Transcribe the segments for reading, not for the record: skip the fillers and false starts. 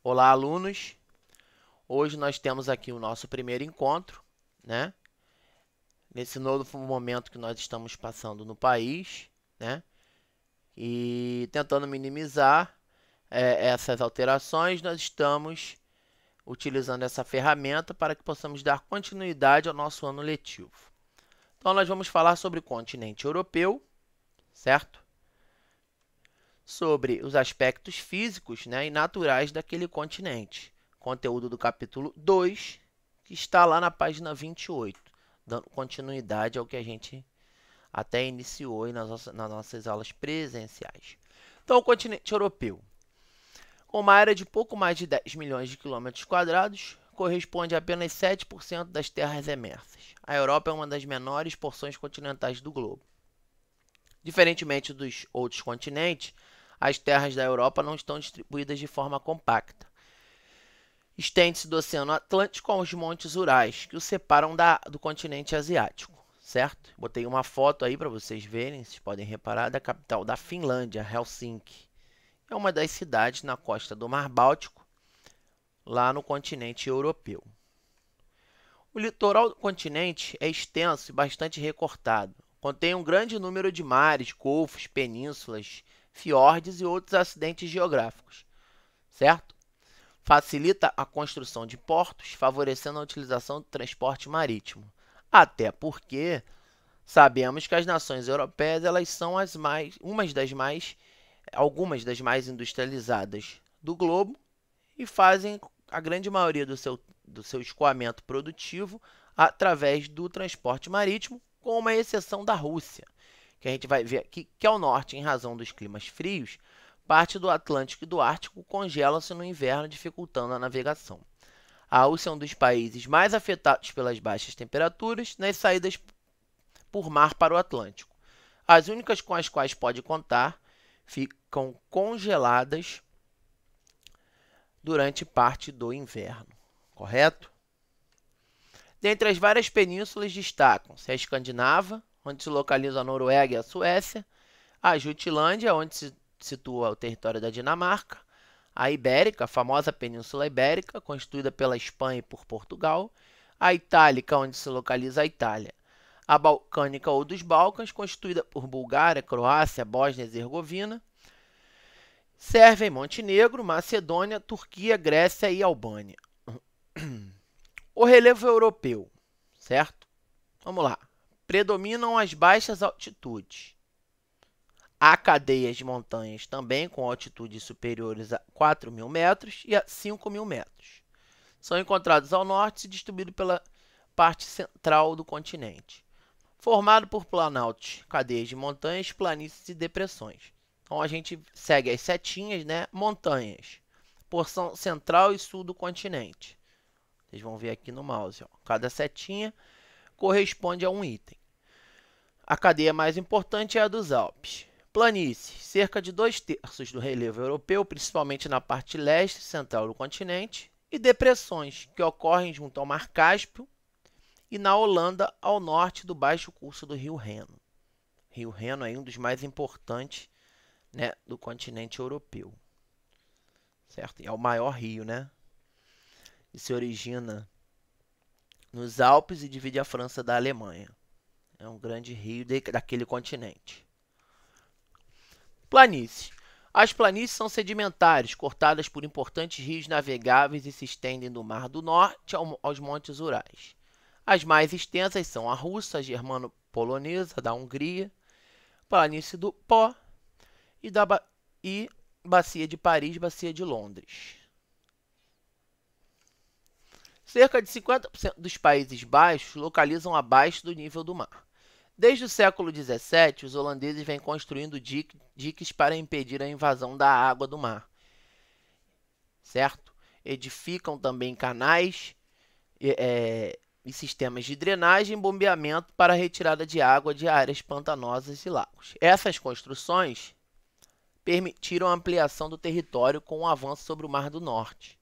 Olá, alunos! Hoje nós temos aqui o nosso primeiro encontro, né? Nesse novo momento que nós estamos passando no país, né? E tentando minimizar essas alterações, nós estamos utilizando essa ferramenta para que possamos dar continuidade ao nosso ano letivo. Então, nós vamos falar sobre o continente europeu, certo? Sobre os aspectos físicos, né, e naturais daquele continente. Conteúdo do capítulo 2, que está lá na página 28, dando continuidade ao que a gente até iniciou aí nas nossas aulas presenciais. Então, o continente europeu, com uma área de pouco mais de 10 milhões de quilômetros quadrados, corresponde a apenas 7% das terras emersas. A Europa é uma das menores porções continentais do globo. Diferentemente dos outros continentes, as terras da Europa não estão distribuídas de forma compacta. Estende-se do Oceano Atlântico aos Montes Urais, que o separam do continente asiático, certo? Botei uma foto aí para vocês verem, vocês podem reparar, da capital da Finlândia, Helsinki. É uma das cidades na costa do Mar Báltico, lá no continente europeu. O litoral do continente é extenso e bastante recortado. Contém um grande número de mares, golfos, penínsulas, fiordes e outros acidentes geográficos, certo? Facilita a construção de portos, favorecendo a utilização do transporte marítimo. Até porque sabemos que as nações europeias elas são algumas das mais industrializadas do globo e fazem a grande maioria do seu escoamento produtivo através do transporte marítimo, com uma exceção da Rússia, que a gente vai ver aqui que ao norte, em razão dos climas frios, parte do Atlântico e do Ártico congela-se no inverno, dificultando a navegação. A Rússia é um dos países mais afetados pelas baixas temperaturas nas saídas por mar para o Atlântico. As únicas com as quais pode contar ficam congeladas durante parte do inverno, correto? Dentre as várias penínsulas destacam-se a Escandinava, onde se localiza a Noruega e a Suécia, a Jutlândia, onde se situa o território da Dinamarca, a Ibérica, a famosa Península Ibérica, constituída pela Espanha e por Portugal, a Itálica, onde se localiza a Itália, a Balcânica ou dos Balcãs, constituída por Bulgária, Croácia, Bósnia e Herzegovina, Sérvia e Montenegro, Macedônia, Turquia, Grécia e Albânia. O relevo europeu, certo? Vamos lá. Predominam as baixas altitudes. Há cadeias de montanhas também com altitudes superiores a 4.000 metros e a 5.000 metros. São encontrados ao norte e distribuídos pela parte central do continente. Formado por planaltos, cadeias de montanhas, planícies e depressões. Então a gente segue as setinhas, né? Montanhas. Porção central e sul do continente. Vocês vão ver aqui no mouse. Ó. Cada setinha corresponde a um item. A cadeia mais importante é a dos Alpes. Planícies, cerca de 2/3 do relevo europeu, principalmente na parte leste e central do continente. E depressões, que ocorrem junto ao Mar Cáspio e na Holanda, ao norte do baixo curso do Rio Reno. Rio Reno é um dos mais importantes, né, do continente europeu. Certo? É o maior rio, né? E se origina nos Alpes e divide a França da Alemanha. É um grande rio daquele continente. Planícies. As planícies são sedimentares, cortadas por importantes rios navegáveis e se estendem do Mar do Norte aos Montes Urais. As mais extensas são a russa, a germano-polonesa, da Hungria, planície do Pó e Bacia de Paris, Bacia de Londres. Cerca de 50% dos Países Baixos localizam abaixo do nível do mar. Desde o século XVII, os holandeses vêm construindo diques para impedir a invasão da água do mar. Certo? Edificam também canais e sistemas de drenagem e bombeamento para a retirada de água de áreas pantanosas e lagos. Essas construções permitiram a ampliação do território com o avanço sobre o Mar do Norte,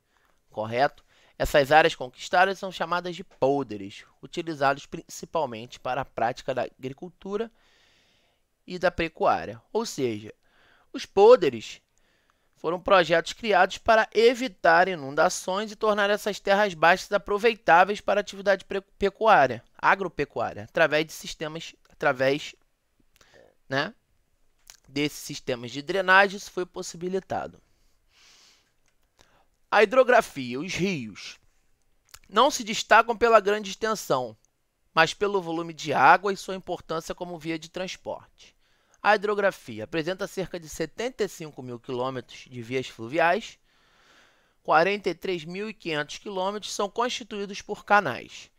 correto? Essas áreas conquistadas são chamadas de pôlderes, utilizados principalmente para a prática da agricultura e da pecuária. Ou seja, os pôlderes Foram projetos criados para evitar inundações e tornar essas terras baixas aproveitáveis para a atividade pecuária, agropecuária, né, desses sistemas de drenagem. Isso foi possibilitado. A hidrografia, os rios, não se destacam pela grande extensão, mas pelo volume de água e sua importância como via de transporte. A hidrografia apresenta cerca de 75 mil quilômetros de vias fluviais, 43.500 quilômetros são constituídos por canais.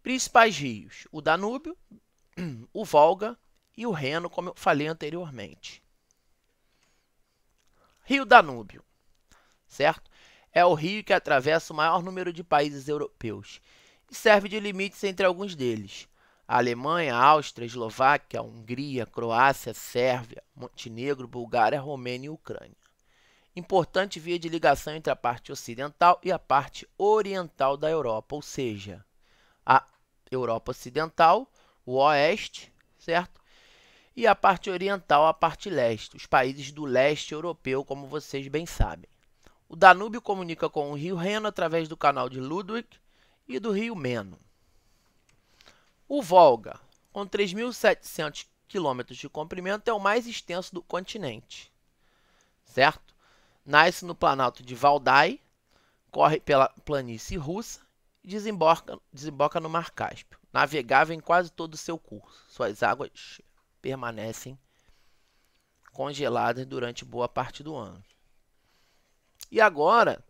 Principais rios, o Danúbio, o Volga e o Reno, como eu falei anteriormente. Rio Danúbio, certo? É o rio que atravessa o maior número de países europeus e serve de limites entre alguns deles: a Alemanha, a Áustria, a Eslováquia, a Hungria, a Croácia, a Sérvia, Montenegro, Bulgária, a Romênia e a Ucrânia. Importante via de ligação entre a parte ocidental e a parte oriental da Europa, ou seja, a Europa Ocidental, o Oeste, certo? E a parte oriental, a parte leste, os países do leste europeu, como vocês bem sabem. O Danúbio comunica com o rio Reno através do canal de Ludwig e do rio Meno. O Volga, com 3.700 quilômetros de comprimento, é o mais extenso do continente, certo? Nasce no Planalto de Valdai, corre pela planície russa e desemboca no Mar Cáspio, navegável em quase todo o seu curso. Suas águas permanecem congeladas durante boa parte do ano. E agora,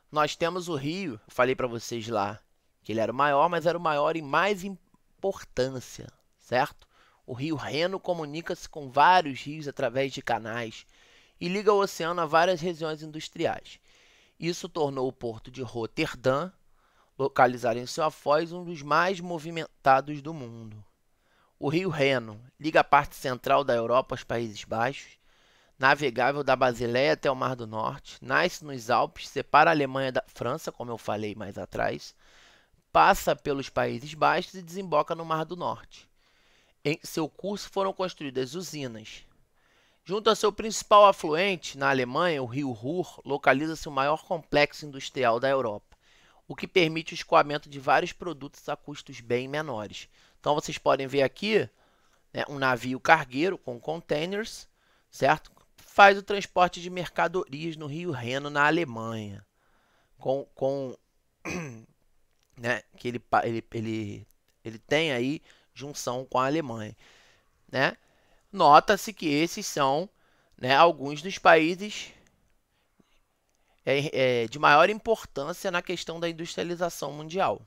nós temos o rio, eu falei para vocês lá que ele era o maior, mas era o maior em mais importância, certo? O rio Reno comunica-se com vários rios através de canais e liga o oceano a várias regiões industriais. Isso tornou o porto de Roterdã, localizado em sua foz, um dos mais movimentados do mundo. O rio Reno liga a parte central da Europa aos Países Baixos, navegável da Basileia até o Mar do Norte, nasce nos Alpes, separa a Alemanha da França, como eu falei mais atrás, passa pelos Países Baixos e desemboca no Mar do Norte. Em seu curso foram construídas usinas. Junto a seu principal afluente, na Alemanha, o rio Ruhr, localiza-se o maior complexo industrial da Europa, o que permite o escoamento de vários produtos a custos bem menores. Então, vocês podem ver aqui, né, um navio cargueiro com containers, certo? Faz o transporte de mercadorias no rio Reno, na Alemanha, né, que ele tem aí junção com a Alemanha, né? Nota-se que esses são, né, alguns dos países de maior importância na questão da industrialização mundial.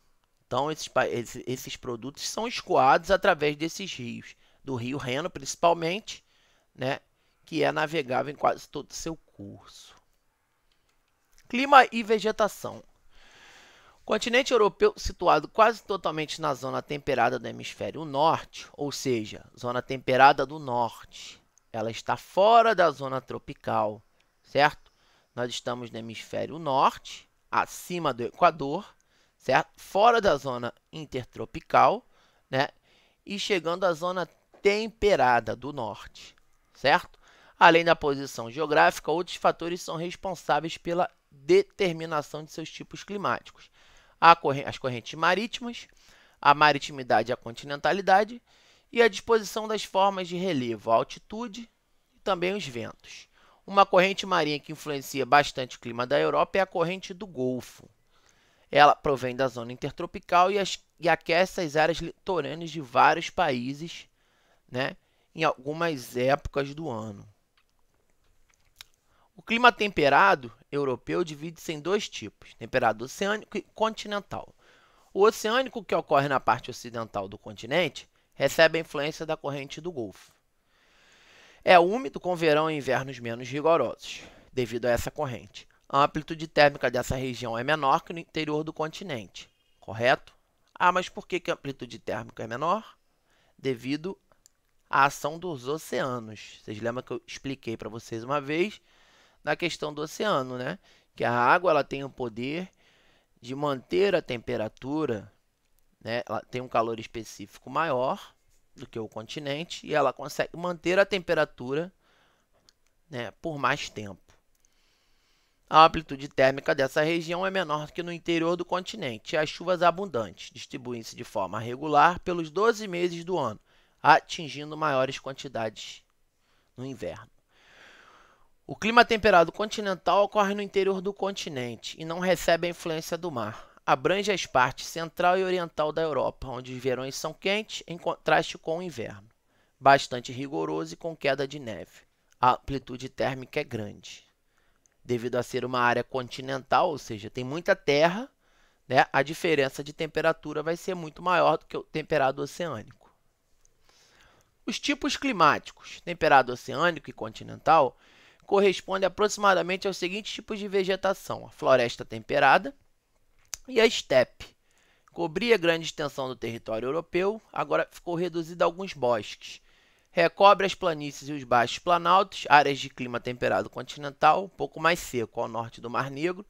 Então, esses produtos são escoados através desses rios, do rio Reno principalmente, né, que é navegável em quase todo o seu curso. Clima e vegetação. O continente europeu, situado quase totalmente na zona temperada do hemisfério norte, ou seja, zona temperada do norte, ela está fora da zona tropical, certo? Nós estamos no hemisfério norte, acima do Equador, certo? Fora da zona intertropical, né? E chegando à zona temperada do norte, certo? Além da posição geográfica, outros fatores são responsáveis pela determinação de seus tipos climáticos. As correntes marítimas, a maritimidade e a continentalidade, e a disposição das formas de relevo, a altitude e também os ventos. Uma corrente marinha que influencia bastante o clima da Europa é a corrente do Golfo. Ela provém da zona intertropical e aquece as áreas litorâneas de vários países, né, em algumas épocas do ano. O clima temperado europeu divide-se em dois tipos: temperado oceânico e continental. O oceânico, que ocorre na parte ocidental do continente, recebe a influência da corrente do Golfo. É úmido, com verão e invernos menos rigorosos, devido a essa corrente. A amplitude térmica dessa região é menor que no interior do continente, correto? Ah, mas por que a amplitude térmica é menor? Devido à ação dos oceanos. Vocês lembram que eu expliquei para vocês uma vez na questão do oceano, né? Que a água ela tem o poder de manter a temperatura, né? Ela tem um calor específico maior do que o continente e ela consegue manter a temperatura, né, por mais tempo. A amplitude térmica dessa região é menor que no interior do continente e as chuvas abundantes distribuem-se de forma regular pelos 12 meses do ano, atingindo maiores quantidades no inverno. O clima temperado continental ocorre no interior do continente e não recebe a influência do mar. Abrange as partes central e oriental da Europa, onde os verões são quentes em contraste com o inverno, bastante rigoroso e com queda de neve. A amplitude térmica é grande. Devido a ser uma área continental, ou seja, tem muita terra, né, a diferença de temperatura vai ser muito maior do que o temperado oceânico. Os tipos climáticos, temperado oceânico e continental, correspondem aproximadamente aos seguintes tipos de vegetação: a floresta temperada e a estepe. Cobria grande extensão do território europeu, agora ficou reduzida a alguns bosques. Recobre as planícies e os baixos planaltos, áreas de clima temperado continental, um pouco mais seco ao norte do Mar Negro,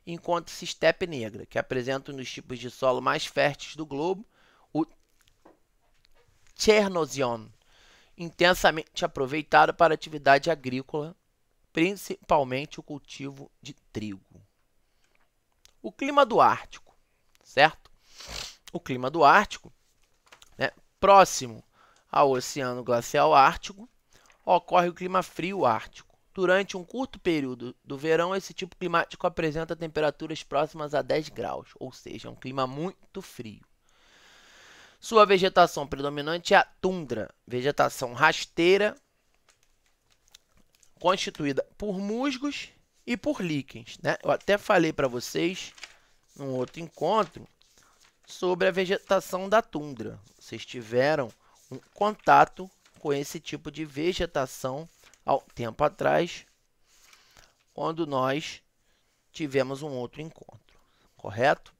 encontra-se estepe negra, que apresenta um dos tipos de solo mais férteis do globo, o Chernozion, intensamente aproveitado para atividade agrícola, principalmente o cultivo de trigo. O clima do Ártico, certo? O clima do Ártico, né, próximo ao Oceano Glacial Ártico, ocorre o clima frio ártico. Durante um curto período do verão, esse tipo climático apresenta temperaturas próximas a 10 graus, ou seja, um clima muito frio. Sua vegetação predominante é a tundra, vegetação rasteira, constituída por musgos e por líquens, né? Eu até falei para vocês, num outro encontro, sobre a vegetação da tundra. Vocês tiveram um contato com esse tipo de vegetação há um tempo atrás, quando nós tivemos um outro encontro, correto?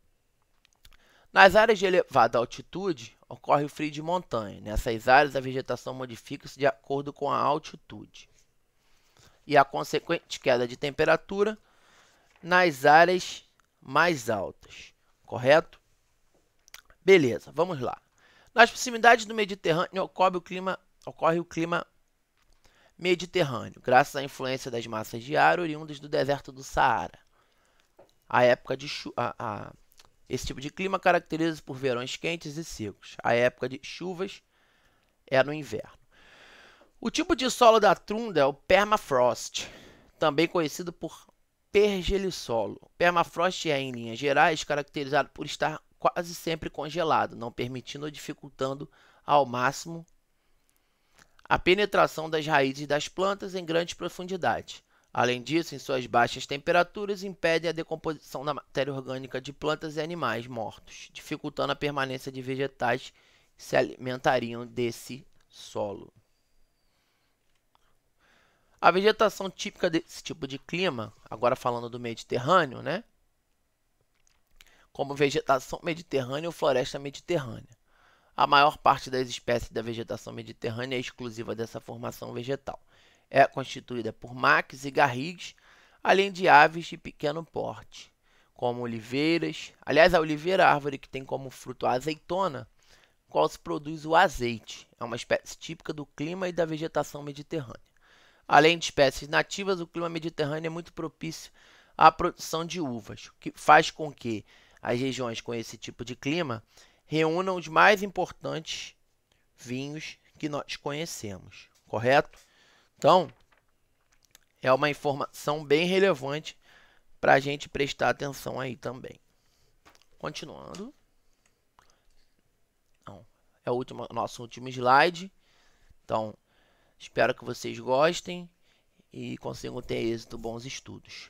Nas áreas de elevada altitude, ocorre o frio de montanha. Nessas áreas, a vegetação modifica-se de acordo com a altitude e a consequente queda de temperatura nas áreas mais altas, correto? Beleza, vamos lá. Nas proximidades do Mediterrâneo ocorre o clima mediterrâneo, graças à influência das massas de ar oriundas do deserto do Saara. Esse tipo de clima caracteriza-se por verões quentes e secos. A época de chuvas é no inverno. O tipo de solo da tundra é o permafrost, também conhecido por pergelissolo. O permafrost é, em linhas gerais, caracterizado por estar quase sempre congelado, não permitindo ou dificultando ao máximo a penetração das raízes das plantas em grandes profundidades. Além disso, em suas baixas temperaturas, impedem a decomposição da matéria orgânica de plantas e animais mortos, dificultando a permanência de vegetais que se alimentariam desse solo. A vegetação típica desse tipo de clima, agora falando do Mediterrâneo, né? Como vegetação mediterrânea ou floresta mediterrânea. A maior parte das espécies da vegetação mediterrânea é exclusiva dessa formação vegetal. É constituída por maques e garrigues, além de aves de pequeno porte, como oliveiras. Aliás, a oliveira é a árvore que tem como fruto a azeitona, qual se produz o azeite. É uma espécie típica do clima e da vegetação mediterrânea. Além de espécies nativas, o clima mediterrâneo é muito propício à produção de uvas, o que faz com que as regiões com esse tipo de clima reúnam os mais importantes vinhos que nós conhecemos, correto? Então, é uma informação bem relevante para a gente prestar atenção aí também. Continuando. Então, é o nosso último slide. Então, espero que vocês gostem e consigam ter êxito, bons estudos.